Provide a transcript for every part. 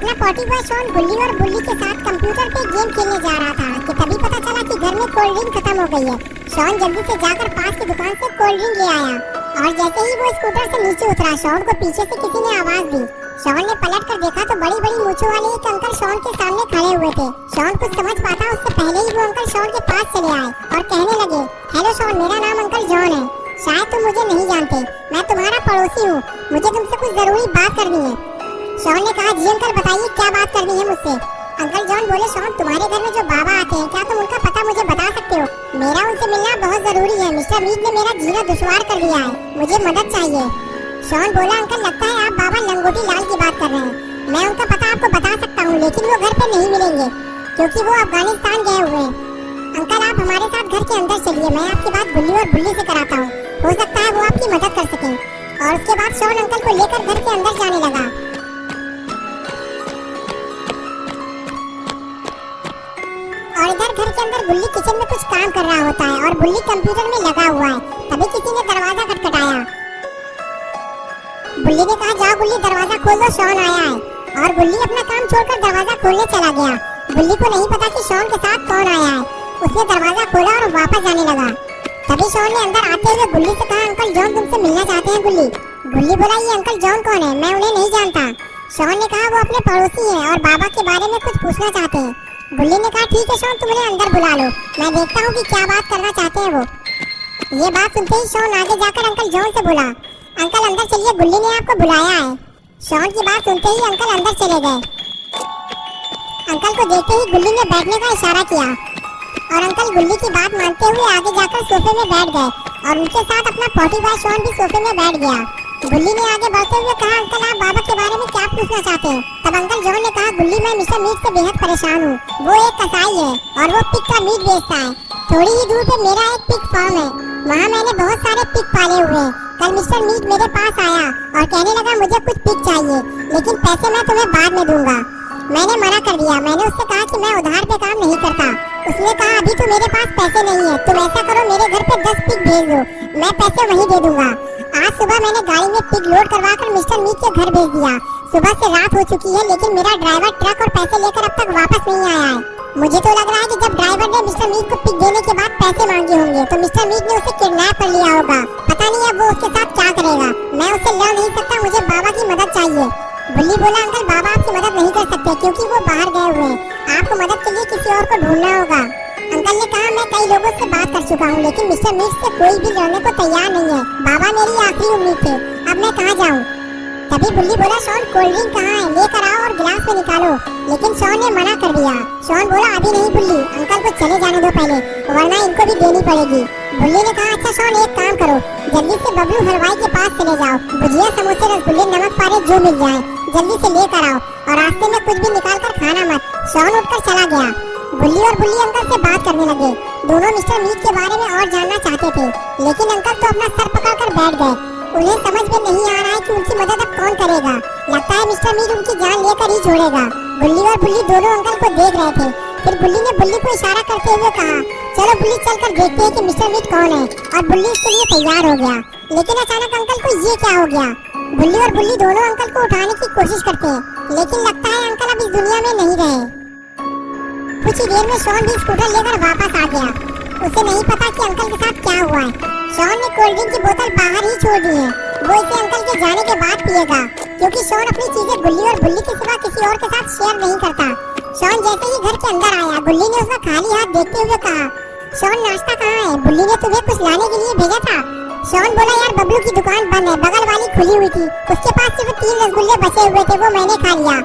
अपना potty boy Shawn गुल्ली और बुल्ली के साथ कंप्यूटर पे गेम खेलने जा रहा था कि तभी पता चला कि घर में कोल्ड ड्रिंक खत्म हो गई है। शॉन जल्दी से जाकर पास की दुकान से कोल्ड ड्रिंक ले आया और जैसे ही वो स्कूटर से नीचे उतरा, शॉन को पीछे से किसी ने आवाज दी। शॉन ने पलट कर देखा तो बड़ी बड़ी मूंछों वाले एक अंकल शॉन के सामने खड़े हुए थे। शॉन कुछ समझ पाता उससे पहले ही वो अंकल शॉन के पास चले आए और कहने लगे, हेलो शॉन, मेरा नाम अंकल जॉन है। शायद तुम मुझे नहीं जानते, मैं तुम्हारा पड़ोसी हूँ। मुझे तुमसे कुछ जरूरी बात करनी है। शॉन ने कहा, जी अंकल, बताइए क्या बात करनी है मुझसे। अंकल जॉन बोले, शॉन, तुम्हारे घर में जो बाबा आते हैं, क्या तुम उनका पता मुझे बता सकते हो? मेरा उनसे मिलना बहुत जरूरी है। मिस्टर मीट ने मेरा जीना दुश्वार कर दिया है, मुझे मदद चाहिए। शॉन बोला, अंकल, लगता है आप बाबा लंगोटी लाल की बात कर रहे हैं। मैं उनका पता आपको बता सकता हूँ, लेकिन वो घर पे नहीं मिलेंगे क्योंकि वो अफगानिस्तान गए हुए हैं। अंकल, आप हमारे साथ घर के अंदर चलिए, मैं आपकी बात गुल्ली और बुल्ली से कराता हूँ। हो सकता है वो आपकी मदद कर सकें। और उसके बाद शॉन अंकल को लेकर घर के अंदर जाने लगा। और इधर घर के अंदर गुल्ली किचन में कुछ काम कर रहा होता है और बुल्ली कंप्यूटर में लगा हुआ है। तभी किसी ने दरवाजा खटखटाया। बुल्ली ने कहा, जाओ गुल्ली, दरवाजा खोल दो, शॉन आया है। और गुल्ली अपना काम छोड़कर दरवाजा खोलने चला गया। बुल्ली को नहीं पता कि शॉन के साथ कौन आया है। उसने दरवाजा खोला और वापस जाने लगा। तभी शॉन ने अंदर आते हुए गुल्ली से कहा, अंकल जॉन तुमसे मिलना चाहते हैं। गुल्ली बोला, ये अंकल जॉन कौन है? मैं उन्हें नहीं जानता। शॉन ने कहा, वो अपने पड़ोसी हैं और बाबा के बारे में कुछ पूछना चाहते हैं। गुल्ली ने कहा, ठीक है शॉन, तुम उन्हें अंदर बुला लो, मैं देखता हूँ कि क्या बात करना चाहते हैं वो। ये बात सुनते ही शॉन आगे जाकर अंकल जॉन से बोला, अंकल अंदर चलिए, गुल्ली ने आपको बुलाया है। शॉन की बात सुनते ही अंकल अंदर चले गए। अंकल को देखते ही गुल्ली ने बैठने का इशारा किया और अंकल गुल्ली की बात मानते हुए आगे जाकर सोफे में बैठ गए और उनके साथ अपना पॉटी बॉय शॉन भी सोफे में बैठ गया। गुल्ली ने आगे बढ़ते हुए कहा, अंकल आप बाबा के बारे में क्या पूछना चाहते हैं? तब अंकल जॉन ने कहा, गुल्ली, मैं मिस्टर मीट से बेहद परेशान हूँ। वो एक कसाई है और वो पिग का मीट बेचता है। थोड़ी ही दूर पे मेरा एक पिग फार्म है, वहाँ मैंने बहुत सारे पिग पाले हुए हैं। कल मिस्टर मीट मेरे पास आया और कहने लगा, मुझे कुछ पिग चाहिए, लेकिन पैसे मैं तुम्हें बाद में दूंगा। मैंने मना कर दिया। मैंने उससे कहा कि मैं उधार पे काम नहीं करता। उसने कहा, अभी तो मेरे पास पैसे नहीं है, तुम ऐसा करो, मेरे घर पे 10 पिग भेज दो, मैं पैसे वहीं दे दूंगा। आज सुबह मैंने गाड़ी में पिग लोड करवाकर मिस्टर मीट के घर भेज दिया। सुबह से रात हो चुकी है, लेकिन मेरा ड्राइवर ट्रक और पैसे लेकर अब तक वापस नहीं आया है। मुझे तो लग रहा है कि जब ड्राइवर ने मिस्टर मीट को पिग देने के बाद पैसे मांगे होंगे तो मिस्टर मीट ने उसे किडनैप कर लिया होगा। पता नहीं अब वो उसके साथ क्या करेगा। मैं उससे लड़ नहीं सकता, मुझे बाबा की मदद चाहिए। बुल्ली बोला, अंकल बाबा आपकी मदद नहीं कर सकते क्योंकि वो बाहर गए हुए हैं। आपको मदद के लिए किसी और को ढूंढना होगा। अंकल ने कहा, मैं कई लोगों से बात कर चुका हूँ, लेकिन मिस्टर मीट से कोई भी लड़ने को तैयार नहीं है। बाबा मेरी आखिरी उम्मीद थे, अब मैं कहाँ जाऊँ? तभी बुल्ली बोला, शॉन कोल्ड ड्रिंक कहाँ है? लेकर आओ और गिलास में निकालो। लेकिन शॉन ने मना कर दिया। शॉन बोला, अभी नहीं बुल्ली, अंकल को चले जाने दो पहले, वरना इनको भी देनी पड़ेगी। बुल्ली ने कहा, अच्छा शॉन, एक काम करो, जल्दी से बबलू हलवाई के पास चले जाओ, भुजिया, समोसे, रसगुल्ले, नमक पारे जो मिल जाए जल्दी से लेकर आओ और रास्ते में कुछ भी निकाल कर खाना मत। शॉन उठकर चला गया। बुल्ली और बुल्ली अंकल से बात करने लगे। दोनों मिस्टर मीट के बारे में और जानना चाहते थे, लेकिन अंकल तो अपना सर पकड़कर बैठ गए। उन्हें समझ में नहीं आ रहा है कि उनकी मदद अब कौन करेगा। लगता है मिस्टर मीट उनकी जान लेकर ही छोड़ेगा। बुल्ली और बुल्ली दोनों अंकल को देख रहे थे। फिर बुल्ली ने बुल्ली को इशारा करते हुए कहा, चलो बुल्ली, चलकर देखते हैं कि मिस्टर मीट कौन है। और बुल्ली उसके लिए तैयार हो गया। लेकिन अचानक अंकल को ये क्या हो गया? बुल्ली और बुल्ली दोनों अंकल को उठाने की कोशिश करते हैं, लेकिन लगता है अंकल अब इस दुनिया में नहीं रहे। कुछ ही देर में शॉन भी स्कूटर लेकर वापस आ गया। उसे नहीं पता कि अंकल के साथ क्या हुआ है। शॉन ने कोल्ड ड्रिंक की बोतल बाहर ही छोड़ दी है। वो इसे अंकल के जाने के बाद पिएगा, क्योंकि शॉन अपनी चीजें गुल्ली और बुल्ली के सिवा किसी और के साथ शेयर नहीं करता। शॉन जैसे ही घर के अंदर आया, गुल्ली ने उसका खाली हाथ देखते हुए कहा, शॉन नाश्ता कहाँ है? बुल्ली ने तुम्हें कुछ लाने के लिए भेजा था। शॉन बोला, यार बबलू की दुकान बंद है, बगल वाली खुली हुई थी, उसके पास सिर्फ 3 रसगुल्ले बचे हुए थे, वो मैंने खा लिया।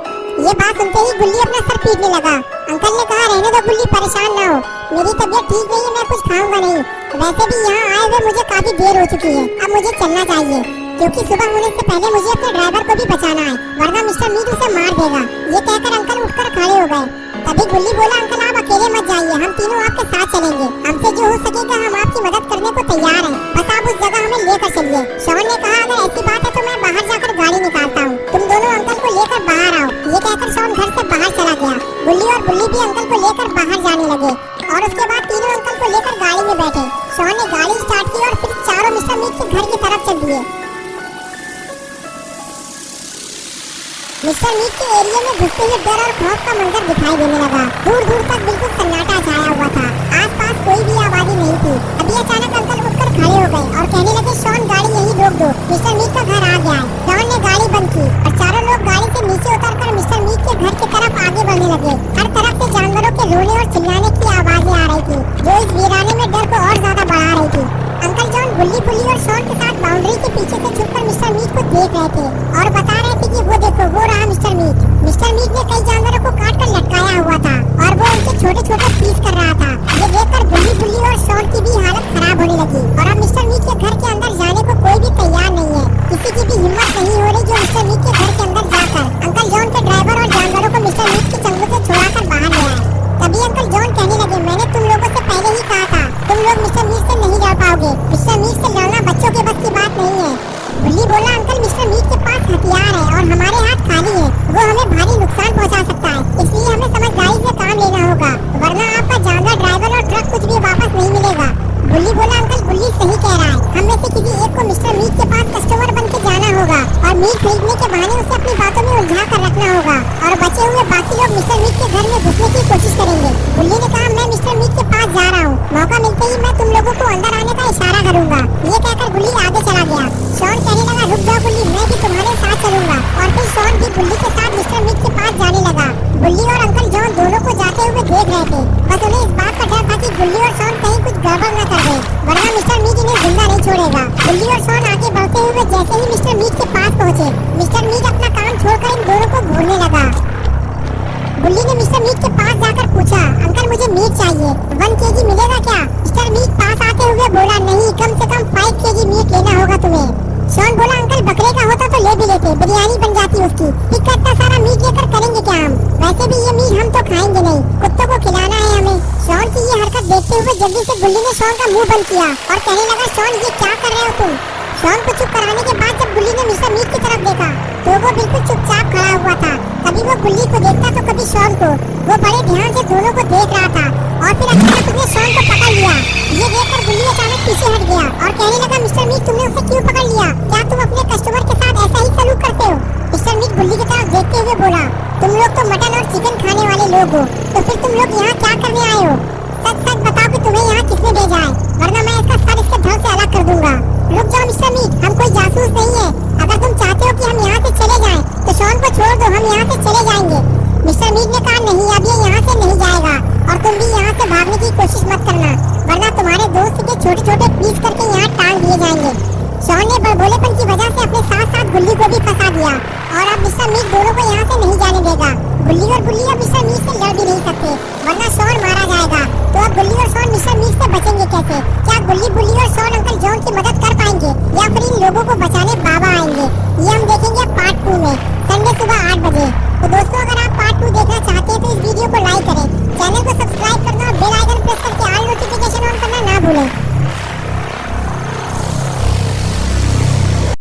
ये बात सुनते ही गुल्ली अपना सर पीटने लगा। अंकल ने कहा, रहने दो गुल्ली, परेशान ना हो, मेरी तबीयत ठीक नहीं है, मैं कुछ खाऊंगा नहीं। वैसे भी यहाँ आए हुए मुझे काफी देर हो चुकी है, अब मुझे चलना चाहिए, क्योंकि सुबह होने से पहले मुझे अपने ड्राइवर को भी बचाना है, वरना मिस्टर मीट उसे मार देगा। ये कहकर अंकल उठकर खड़े हो गए। तभी गुल्ली बोला, अंकल आप अकेले मत जाइए, हम तीनों आपके साथ चलेंगे, हमसे जो हो सकेगा हम आपकी मदद करने को तैयार हैं, बस आप उस जगह हमें लेकर चलिए। शॉन ने कहा, अगर ऐसी बात है तो मैं बाहर जाकर गाड़ी निकालता हूँ, तुम दोनों अंकल को लेकर बाहर आओ। ये कहकर शॉन घर से बाहर चला गया। गुल्ली और बुल्ली भी अंकल को लेकर बाहर जाने लगे और उसके बाद तीनों अंकल को लेकर गाड़ी में बैठे। शॉन ने गाड़ी स्टार्ट की और फिर चारों मिस्टर मीट के घर की तरफ चल दिए। मिस्टर मीट के एरिया में घुसते ही डर और खौफ का मंजर दिखाई देने लगा। दूर दूर तक बिल्कुल सन्नाटा छाया हुआ था। आसपास कोई भी आवाज़ नहीं थी। अभी अचानक अंकल उठकर खड़े हो गए और कहने लगे, शॉन गाड़ी यहीं रोक दो, मिस्टर मीट का घर आ गया है। शॉन ने गाड़ी बंद की और चारों लोग गाड़ी से नीचे उतरकर मिस्टर मीट के घर की तरफ आगे बढ़ने लगे। हर तरफ से जानवरों के रोने और चिल्लाने की आवाजें आ रही थी, जो इस वीराने में डर को और ज्यादा बढ़ा रही थी। अंकल जॉन गुल्ली बुल्ली और शॉन के साथ बाउंड्री के पीछे से छुपकर मिस्टर मीट को देख रहे थे और बता रहे थे कि वो देखो, वो रहा मिस्टर मीट। मिस्टर मीट ने कई जानवरों को काट कर लटकाया हुआ था और वो उनके छोटे छोटे पीस कर रहा था। ये देखकर गुल्ली बुल्ली और शॉन की भी हालत खराब होने लगी और अब मिस्टर मीट के घर के अंदर जाने को कोई भी तैयार नहीं है। किसी की भी हिम्मत नहीं हो रही जो मिस्टर मीट के घर के अंदर जाकर अंकल जॉन के ड्राइवर और जानवरों को मिस्टर मीट के चंगुल से छुड़ाकर बाहर ले आए। तभी अंकल जॉन कहने लगे, मैंने तुम लोगों से पहले ही कहा था, तुम लोग मिस्टर मीट से नहीं लड़ पाओगे। मिस्टर मीट से लड़ना बच्चों के बस की बात नहीं है। बुल्ली बोला, अंकल मिस्टर मीट के पास हथियार है और हमारे हाथ खाली है। वो हमें भारी नुकसान पहुंचा सकता है, इसलिए हमें समझदारी से काम लेना होगा, वरना आपका जानवर, ड्राइवर और ट्रक कुछ भी वापस नहीं मिलेगा। बुल्ली बोला, अंकल बुल्ली सही कह रहा है, हम में से किसी एक को मिस्टर मीट के पास कस्टमर बन के जाना होगा और मीट खरीदने के बहाने उसे अपनी बातों में उलझा कर रखना होगा और बचे हुए बाकी लोग मिस्टर मीट के घर में घुसने की कोशिश करेंगे। बुल्ली ने कहा, मैं मिस्टर मीट के पास जा रहा हूँ, मौका मिलते ही मैं तुम लोगों को अंदर आने का इशारा करूंगा। ये कहकर बुल्ली आगे चला गया। शॉन कहने लगा, रुक जाओ बुल्ली, मैं भी तुम्हारे साथ चलूंगा। और फिर शॉन भी बुल्ली के साथ मिस्टर मीट के पास जाने लगा। बुल्ली और अंकल जॉन दोनों को जाते हुए देख रहे थे, बस उन्हें इस बात का डर था कि बुल्ली और शॉन कहीं कुछ गड़बड़ न कर दे, वरना मिस्टर मीट इन्हें जिंदा नहीं छोड़ेगा। बुल्ली और शॉन आगे बढ़ते हुए जैसे ही मिस्टर मीट के पास पहुंचे, मिस्टर मीट अपना काम छोड़कर इन दोनों को घूरने लगा। बुल्ली ने मिस्टर मीट के पास जाकर पूछा, अंकल मुझे मीट चाहिए, 1 केजी मिलेगा क्या? मिस्टर मीट पास आते हुए बोला, नहीं, कम से कम 5 केजी मीट लेना होगा तुम्हें। शॉन बोला, अंकल बकरे का होता तो ले भी लेते, बिरयानी बन जाती उसकी, इतना सारा मीट लेकर करेंगे क्या हम? वैसे भी ये मीट हम तो खाएंगे नहीं, कुत्तों को खिलाना है हमें। शॉन की ये हरकत देखते हुए जल्दी से बुल्ली ने शॉन का मुंह बंद किया और कहने लगा, शॉन ये क्या कर रहे हो तुम? शॉन को चुप कराने के बाद जब बुल्ली ने मिस्टर मीट की तरफ देखा तो वो बिल्कुल चुपचाप खड़ा हुआ था। कभी वो बुल्ली को देखता तो कभी शॉन को। वो बड़े ध्यान से दोनों को देख रहा था और फिर अचानक उसने शॉन को पकड़ लिया। ये देखकर बुल्ली अचानक पीछे हट गया और कहने लगा, मिस्टर मीट तुमने उसे क्यों पकड़ लिया? क्या तुम अपने कस्टमर के साथ ऐसा ही सलूक करते हो? मिस्टर मीट बुल्ली की तरफ देखते हुए बोला, तुम लोग तो मटन और चिकन खाने वाले लोग हो, तो फिर तुम लोग यहाँ क्या करने आए हो? सच सच बताओ कि तुम्हें यहाँ किसने भेजा है, वरना मैं इसका सर इसके धड़ से अलग कर दूंगा। रुक जाओ मिस्टर मीट, हम कोई जासूस नहीं है। अगर तुम चाहते हो कि हम यहाँ से चले जाएं, तो शॉन को छोड़ दो, हम यहाँ से चले जाएंगे। मिस्टर मीट ने कहा, नहीं, अब ये यहाँ से नहीं जाएगा और तुम भी यहाँ से भागने की कोशिश मत करना, वरना तुम्हारे दोस्त के छोटे छोटे पीस करके यहाँ टांग दिए जाएंगे। शॉन ने बड़बोलेपन की वजह से अपने साथ साथ बुल्ली को भी फंसा दिया और अब मिस्टर मीट दोनों को यहाँ से नहीं जाने देगा। बुल्ली और बुल्ली अब मिस्टर मीट से लड़ भी नहीं सकते, वरना शॉन मारा जाएगा। तो अब बुल्ली और शॉन मिस्टर मीट से बचेंगे कैसे? क्या बुल्ली बुल्ली और शॉन अंकल जॉन की मदद कर पाएंगे या फिर इन लोगों को बचाने बाबा आएंगे? ये हम देखेंगे पार्ट 2 में, संडे सुबह 8 बजे। तो दोस्तों, अगर आप पार्ट 2 देखना चाहते हैं तो इस वीडियो को लाइक करें